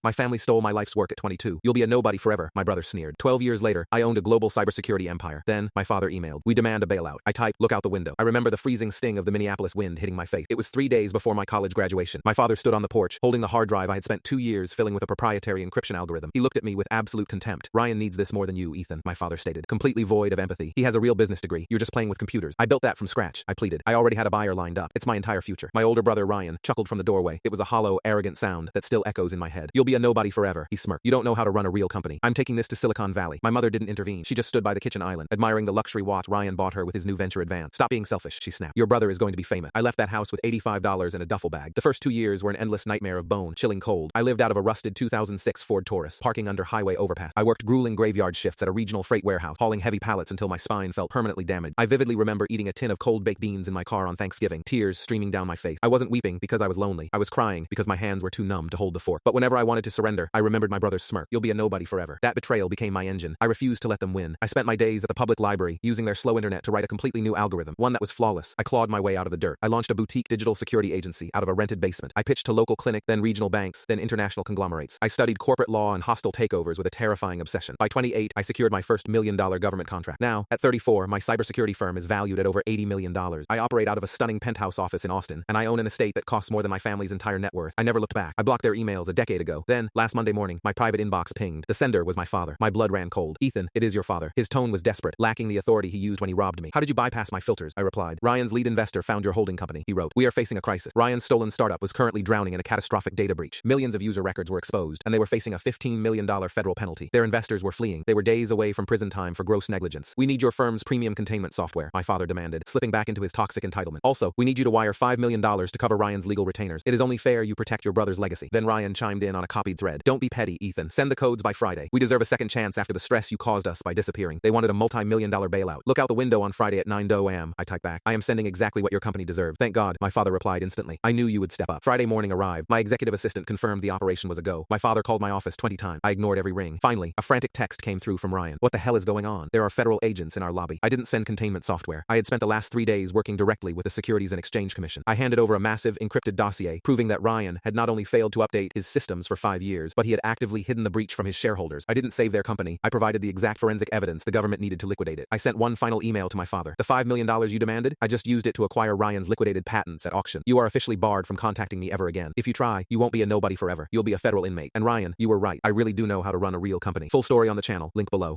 My family stole my life's work at 22. You'll be a nobody forever, my brother sneered. 12 years later, I owned a global cybersecurity empire. Then, my father emailed. We demand a bailout. I typed, look out the window. I remember the freezing sting of the Minneapolis wind hitting my face. It was 3 days before my college graduation. My father stood on the porch, holding the hard drive I had spent 2 years filling with a proprietary encryption algorithm. He looked at me with absolute contempt. Ryan needs this more than you, Ethan, my father stated, completely void of empathy. He has a real business degree. You're just playing with computers. I built that from scratch, I pleaded. I already had a buyer lined up. It's my entire future. My older brother, Ryan, chuckled from the doorway. It was a hollow, arrogant sound that still echoes in my head. You'll be a nobody forever, he smirked. You don't know how to run a real company. I'm taking this to Silicon Valley. My mother didn't intervene. She just stood by the kitchen island, admiring the luxury watch Ryan bought her with his new venture advance. Stop being selfish, she snapped. Your brother is going to be famous. I left that house with $85 in a duffel bag. The first 2 years were an endless nightmare of bone-chilling cold. I lived out of a rusted 2006 Ford Taurus, parking under highway overpass. I worked grueling graveyard shifts at a regional freight warehouse, hauling heavy pallets until my spine felt permanently damaged. I vividly remember eating a tin of cold baked beans in my car on Thanksgiving, tears streaming down my face. I wasn't weeping because I was lonely. I was crying because my hands were too numb to hold the fork. But whenever I wanted to surrender, I remembered my brother's smirk. You'll be a nobody forever. That betrayal became my engine. I refused to let them win. I spent my days at the public library, using their slow internet to write a completely new algorithm, one that was flawless. I clawed my way out of the dirt. I launched a boutique digital security agency out of a rented basement. I pitched to local clinic, then regional banks, then international conglomerates. I studied corporate law and hostile takeovers with a terrifying obsession. By 28, I secured my first $1 million government contract. Now, at 34, my cybersecurity firm is valued at over $80 million. I operate out of a stunning penthouse office in Austin, and I own an estate that costs more than my family's entire net worth. I never looked back. I blocked their emails a decade ago. Then, last Monday morning, my private inbox pinged. The sender was my father. My blood ran cold. Ethan, it is your father. His tone was desperate, lacking the authority he used when he robbed me. How did you bypass my filters? I replied. Ryan's lead investor found your holding company, he wrote. We are facing a crisis. Ryan's stolen startup was currently drowning in a catastrophic data breach. Millions of user records were exposed, and they were facing a $15 million federal penalty. Their investors were fleeing. They were days away from prison time for gross negligence. We need your firm's premium containment software, my father demanded, slipping back into his toxic entitlement. Also, we need you to wire $5 million to cover Ryan's legal retainers. It is only fair you protect your brother's legacy. Then Ryan chimed in on a copied thread. Don't be petty, Ethan. Send the codes by Friday. We deserve a second chance after the stress you caused us by disappearing. They wanted a multi-million-dollar bailout. Look out the window on Friday at 9 a.m. I typed back. I am sending exactly what your company deserved. Thank God, my father replied instantly. I knew you would step up. Friday morning arrived. My executive assistant confirmed the operation was a go. My father called my office 20 times. I ignored every ring. Finally, a frantic text came through from Ryan. What the hell is going on? There are federal agents in our lobby. I didn't send containment software. I had spent the last 3 days working directly with the Securities and Exchange Commission. I handed over a massive encrypted dossier proving that Ryan had not only failed to update his systems for 5 years, but he had actively hidden the breach from his shareholders. I didn't save their company. I provided the exact forensic evidence the government needed to liquidate it. I sent one final email to my father. The $5 million you demanded? I just used it to acquire Ryan's liquidated patents at auction. You are officially barred from contacting me ever again. If you try, you won't be a nobody forever. You'll be a federal inmate. And Ryan, you were right. I really do know how to run a real company. Full story on the channel. Link below.